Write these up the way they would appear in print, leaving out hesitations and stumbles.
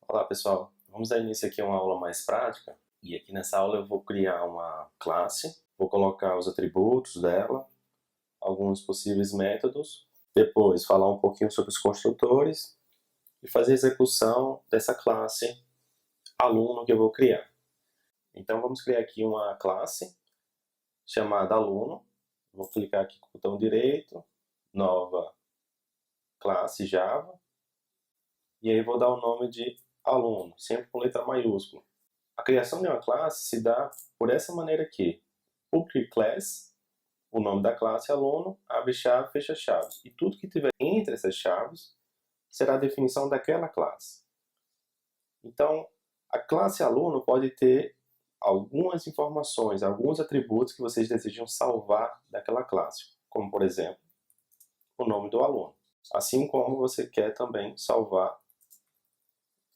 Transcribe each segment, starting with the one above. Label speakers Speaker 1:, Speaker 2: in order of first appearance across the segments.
Speaker 1: Olá pessoal, vamos dar início aqui a uma aula mais prática e aqui nessa aula eu vou criar uma classe, vou colocar os atributos dela, alguns possíveis métodos, depois falar um pouquinho sobre os construtores e fazer a execução dessa classe aluno que eu vou criar. Então vamos criar aqui uma classe chamada aluno, vou clicar aqui com o botão direito, nova classe Java, e aí vou dar o nome de aluno, sempre com letra maiúscula. A criação de uma classe se dá por essa maneira aqui. Public class, o nome da classe é aluno, abre chave, fecha chaves. E tudo que tiver entre essas chaves será a definição daquela classe. Então, a classe aluno pode ter algumas informações, alguns atributos que vocês desejam salvar daquela classe. Como, por exemplo, o nome do aluno. Assim como você quer também salvar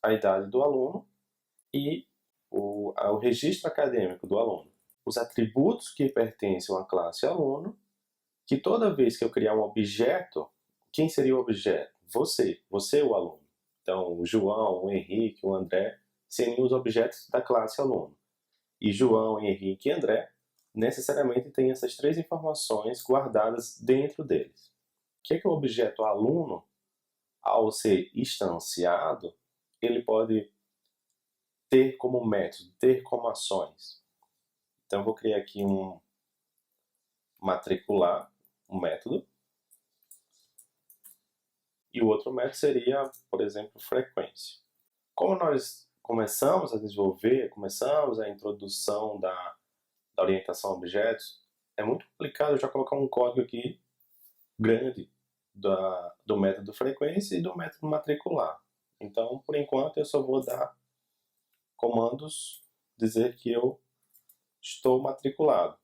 Speaker 1: a idade do aluno e o registro acadêmico do aluno. Os atributos que pertencem à classe aluno, que toda vez que eu criar um objeto, quem seria o objeto? Você o aluno. Então, o João, o Henrique, o André seriam os objetos da classe aluno. E João, Henrique e André necessariamente têm essas três informações guardadas dentro deles. O que é o objeto aluno? Ao ser instanciado, ele pode ter como método, ter como ações. Então eu vou criar aqui um matricular, um método. E o outro método seria, por exemplo, frequência. Como nós começamos a desenvolver, começamos a introdução da orientação a objetos, é muito complicado já colocar um código aqui grande do método frequência e do método matricular. Então, por enquanto, eu só vou dar comandos, dizer que eu estou matriculado.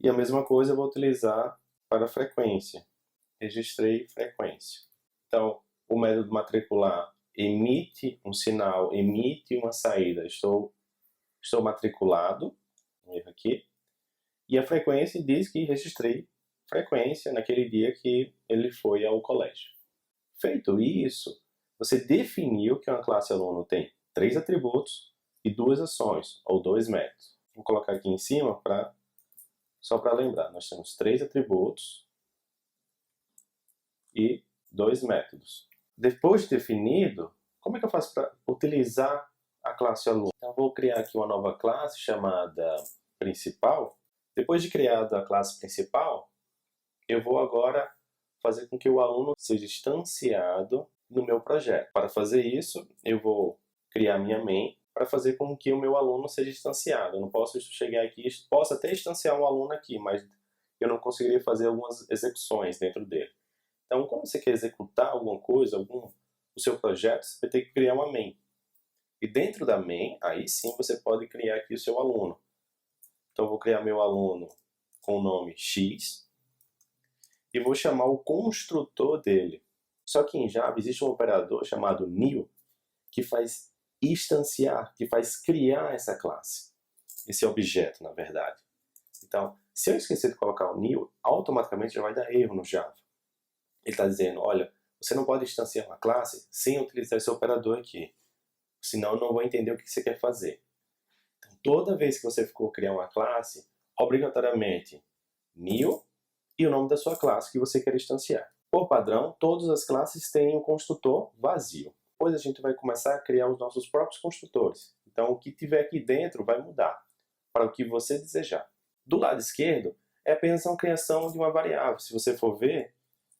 Speaker 1: E a mesma coisa eu vou utilizar para frequência. Registrei frequência. Então, o método matricular emite um sinal, emite uma saída. Estou matriculado, um erro aqui. E a frequência diz que registrei frequência naquele dia que ele foi ao colégio. Feito isso, você definiu que uma classe aluno tem 3 atributos e 2 ações, ou 2 métodos. Vou colocar aqui em cima só para lembrar. Nós temos 3 atributos e 2 métodos. Depois de definido, como é que eu faço para utilizar a classe aluno? Então, eu vou criar aqui uma nova classe chamada principal. Depois de criada a classe principal, eu vou agora fazer com que o aluno seja instanciado no meu projeto. Para fazer isso, eu vou criar minha main para fazer com que o meu aluno seja instanciado. Eu não posso chegar aqui, posso até instanciar um aluno aqui, mas eu não conseguiria fazer algumas execuções dentro dele. Então, quando você quer executar alguma coisa, o seu projeto, você vai ter que criar uma main. E dentro da main, aí sim você pode criar aqui o seu aluno. Então, eu vou criar meu aluno com o nome X e vou chamar o construtor dele. Só que em Java existe um operador chamado new que faz instanciar, que faz criar essa classe, esse objeto, na verdade. Então, se eu esquecer de colocar o new, automaticamente já vai dar erro no Java. Ele está dizendo, olha, você não pode instanciar uma classe sem utilizar esse operador aqui, senão eu não vou entender o que você quer fazer. Então, toda vez que você for criar uma classe, obrigatoriamente new e o nome da sua classe que você quer instanciar. Por padrão, todas as classes têm um construtor vazio. Depois a gente vai começar a criar os nossos próprios construtores. Então, o que tiver aqui dentro vai mudar para o que você desejar. Do lado esquerdo, é apenas a criação de uma variável. Se você for ver,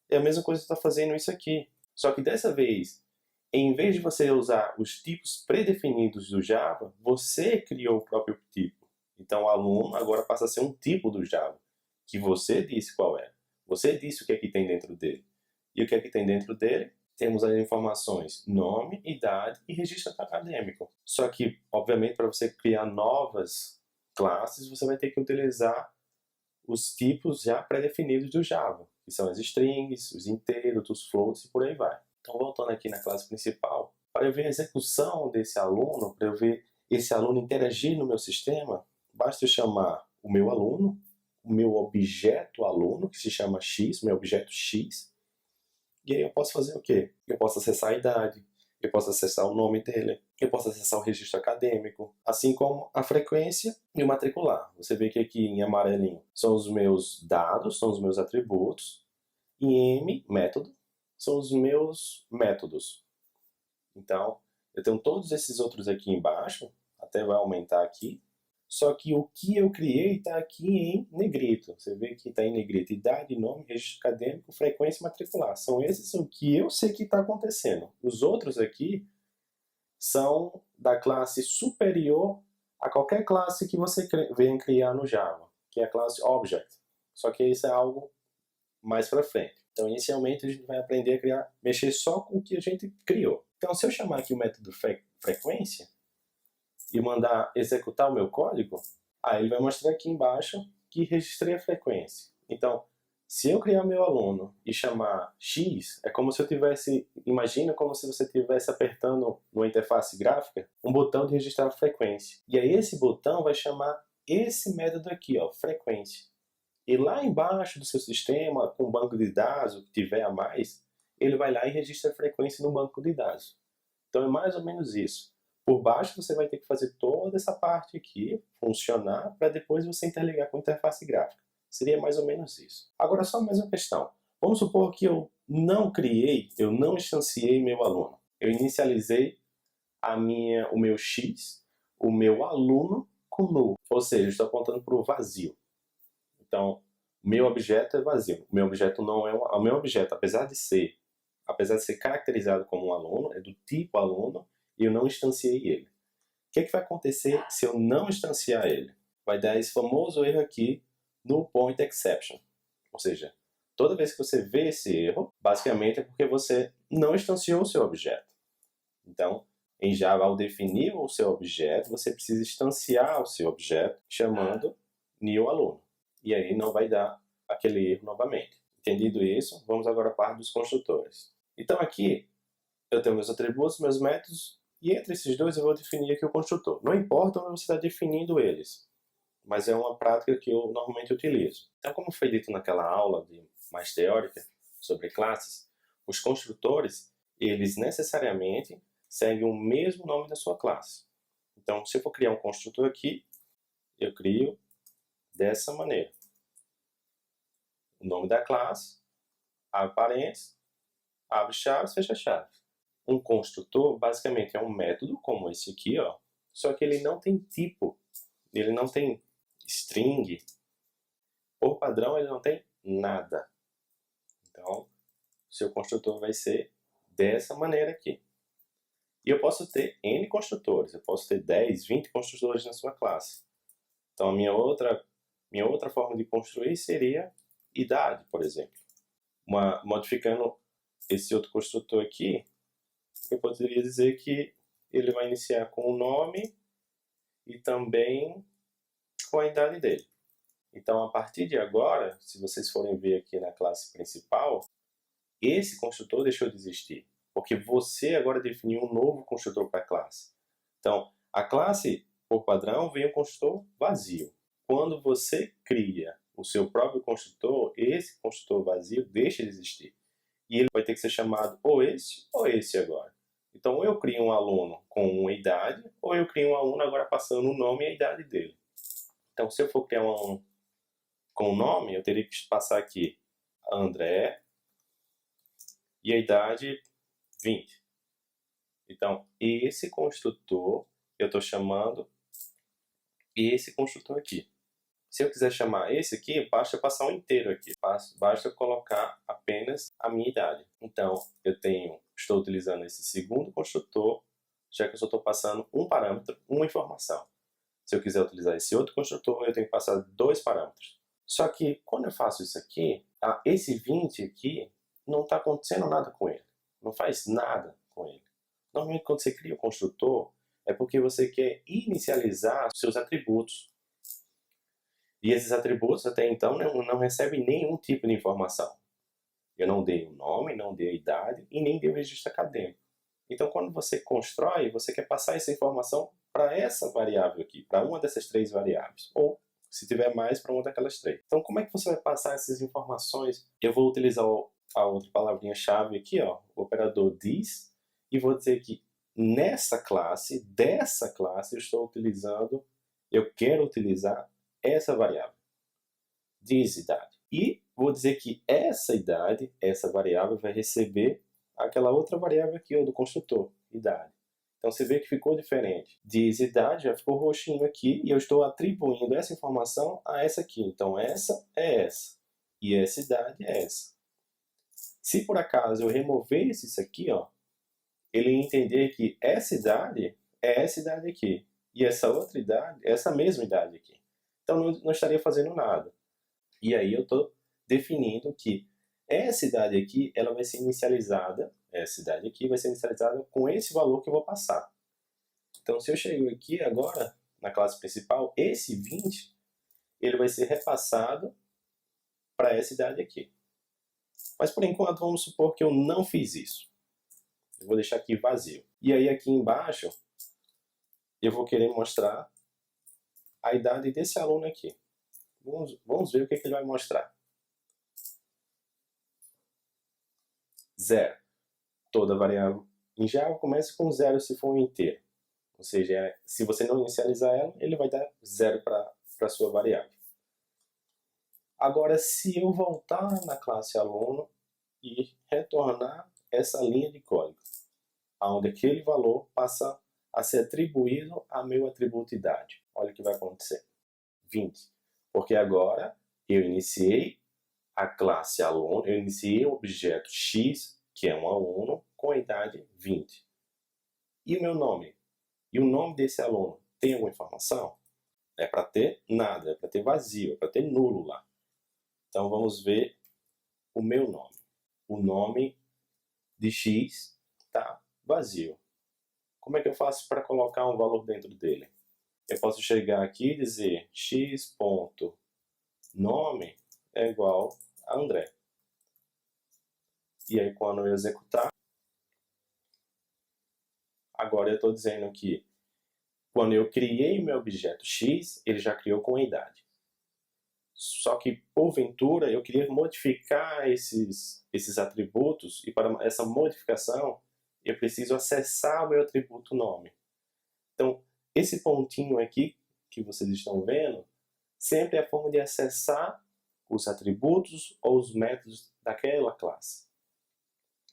Speaker 1: é a mesma coisa que está fazendo isso aqui. Só que dessa vez, em vez de você usar os tipos predefinidos do Java, você criou o próprio tipo. Então, o aluno agora passa a ser um tipo do Java, que você disse qual é. Você disse o que é que tem dentro dele. E o que é que tem dentro dele? Temos as informações nome, idade e registro acadêmico. Só que, obviamente, para você criar novas classes, você vai ter que utilizar os tipos já pré-definidos do Java, que são as strings, os inteiros, os floats e por aí vai. Então, voltando aqui na classe principal, para eu ver a execução desse aluno, para eu ver esse aluno interagir no meu sistema, basta eu chamar o meu aluno, o meu objeto aluno, que se chama X, o meu objeto X, e aí eu posso fazer o quê? Eu posso acessar a idade, eu posso acessar o nome dele, eu posso acessar o registro acadêmico, assim como a frequência e o matricular. Você vê que aqui em amarelinho são os meus dados, são os meus atributos, e M, método, são os meus métodos. Então, eu tenho todos esses outros aqui embaixo, até vai aumentar aqui, só que o que eu criei está aqui em negrito. Você vê que está em negrito idade, nome, registro acadêmico, frequência e matricular. São esses o que eu sei que está acontecendo. Os outros aqui são da classe superior a qualquer classe que você venha criar no Java, que é a classe Object. Só que isso é algo mais para frente. Então, inicialmente, a gente vai aprender a criar, mexer só com o que a gente criou. Então, se eu chamar aqui o método frequência e mandar executar o meu código, aí ele vai mostrar aqui embaixo que registrei a frequência. Então, se eu criar meu aluno e chamar X, é como se eu tivesse, imagina como se você estivesse apertando numa interface gráfica um botão de registrar a frequência. E aí esse botão vai chamar esse método aqui, ó, frequência. E lá embaixo do seu sistema, com o banco de dados, o que tiver a mais, ele vai lá e registra a frequência no banco de dados. Então é mais ou menos isso. Por baixo você vai ter que fazer toda essa parte aqui funcionar para depois você interligar com a interface gráfica. Seria mais ou menos isso. Agora só mais uma questão. Vamos supor que eu não instanciei meu aluno. Eu inicializei o meu X, o meu aluno com null. Ou seja, estou apontando para o vazio. Então, meu objeto é vazio. O meu objeto não é o meu objeto, apesar de ser caracterizado como um aluno, é do tipo aluno, e eu não instanciei ele. O que vai acontecer se eu não instanciar ele? Vai dar esse famoso erro aqui no point exception. Ou seja, toda vez que você vê esse erro, basicamente é porque você não instanciou o seu objeto. Então, em Java, ao definir o seu objeto, você precisa instanciar o seu objeto chamando new aluno. E aí não vai dar aquele erro novamente. Entendido isso, vamos agora à parte dos construtores. Então aqui eu tenho meus atributos, meus métodos, e entre esses dois eu vou definir aqui o construtor. Não importa onde você está definindo eles, mas é uma prática que eu normalmente utilizo. Então, como foi dito naquela aula mais teórica sobre classes, os construtores, eles necessariamente seguem o mesmo nome da sua classe. Então, se eu for criar um construtor aqui, eu crio dessa maneira. O nome da classe, abre parênteses, abre chaves, fecha chaves. Um construtor, basicamente, é um método, como esse aqui, ó, só que ele não tem tipo, ele não tem string, por padrão ele não tem nada. Então, seu construtor vai ser dessa maneira aqui. E eu posso ter N construtores, eu posso ter 10, 20 construtores na sua classe. Então, a minha outra forma de construir seria idade, por exemplo. Modificando esse outro construtor aqui, eu poderia dizer que ele vai iniciar com o nome e também com a idade dele. Então, a partir de agora, se vocês forem ver aqui na classe principal, esse construtor deixou de existir, porque você agora definiu um novo construtor para a classe. Então, a classe, por padrão, vem um construtor vazio. Quando você cria o seu próprio construtor, esse construtor vazio deixa de existir. E ele vai ter que ser chamado ou esse agora. Então, ou eu crio um aluno com uma idade, ou eu crio um aluno agora passando o nome e a idade dele. Então, se eu for criar um aluno com o nome, eu teria que passar aqui André e a idade 20. Então, esse construtor eu estou chamando esse construtor aqui. Se eu quiser chamar esse aqui, basta passar um inteiro aqui. Basta colocar apenas a minha idade. Então, estou utilizando esse segundo construtor, já que eu só estou passando um parâmetro, uma informação. Se eu quiser utilizar esse outro construtor, eu tenho que passar 2 parâmetros. Só que, quando eu faço isso aqui, esse 20 aqui, não está acontecendo nada com ele. Não faz nada com ele. Normalmente, quando você cria o construtor, é porque você quer inicializar seus atributos. E esses atributos, até então, não recebem nenhum tipo de informação. Eu não dei o nome, não dei a idade e nem dei o registro acadêmico. Então, quando você constrói, você quer passar essa informação para essa variável aqui, para uma dessas 3 variáveis. Ou, se tiver mais, para uma daquelas 3. Então, como é que você vai passar essas informações? Eu vou utilizar a outra palavrinha-chave aqui, ó, o operador this, e vou dizer que dessa classe, eu quero utilizar essa variável, disidade. E vou dizer que essa variável vai receber aquela outra variável aqui, ó, do construtor, idade. Então você vê que ficou diferente. Disidade já ficou roxinho aqui e eu estou atribuindo essa informação a essa aqui. Então essa é essa e essa idade é essa. Se por acaso eu removesse isso aqui, ó, ele ia entender que essa idade é essa idade aqui e essa outra idade é essa mesma idade aqui. Então não estaria fazendo nada. E aí eu estou definindo que essa idade aqui ela vai ser inicializada, essa idade aqui vai ser inicializada com esse valor que eu vou passar. Então se eu chego aqui agora na classe principal, esse 20 ele vai ser repassado para essa idade aqui. Mas por enquanto vamos supor que eu não fiz isso. Eu vou deixar aqui vazio. E aí aqui embaixo eu vou querer mostrar a idade desse aluno aqui. Vamos ver o que ele vai mostrar. 0. Toda variável em Java começa com 0 se for um inteiro. Ou seja, se você não inicializar ela, ele vai dar 0 para a sua variável. Agora, se eu voltar na classe aluno e retornar essa linha de código, onde aquele valor passa a ser atribuído a meu atributo idade. Olha o que vai acontecer. 20. Porque agora eu iniciei a classe aluno, eu iniciei o objeto X, que é um aluno, com a idade 20. E o meu nome? E o nome desse aluno tem alguma informação? É para ter nada, é para ter vazio, é para ter nulo lá. Então vamos ver o meu nome. O nome de X está vazio. Como é que eu faço para colocar um valor dentro dele? Eu posso chegar aqui e dizer x.nome é igual a André. E aí quando eu executar, agora eu estou dizendo que quando eu criei meu objeto X, ele já criou com a idade. Só que, porventura, eu queria modificar esses atributos e para essa modificação eu preciso acessar o meu atributo nome. Então, esse pontinho aqui que vocês estão vendo sempre é a forma de acessar os atributos ou os métodos daquela classe.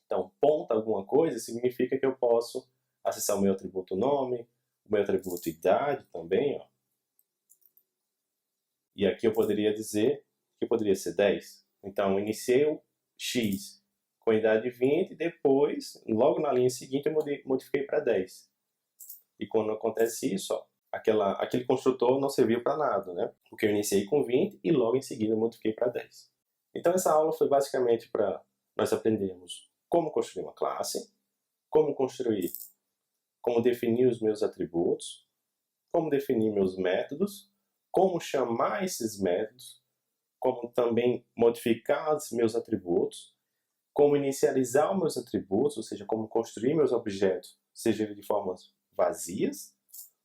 Speaker 1: Então, ponto alguma coisa significa que eu posso acessar o meu atributo nome, o meu atributo idade também, ó. E aqui eu poderia dizer que poderia ser 10. Então, eu iniciei o X com a idade 20 e depois, logo na linha seguinte, eu modifiquei para 10. E quando acontece isso, ó, aquele construtor não serviu para nada, né? Porque eu iniciei com 20 e logo em seguida eu modifiquei para 10. Então essa aula foi basicamente para nós aprendermos como construir uma classe, como definir os meus atributos, como definir meus métodos, como chamar esses métodos, como também modificar os meus atributos, como inicializar os meus atributos, ou seja, como construir meus objetos, seja de formas vazias,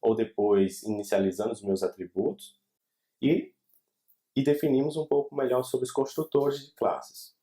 Speaker 1: ou depois inicializando os meus atributos, e definimos um pouco melhor sobre os construtores de classes.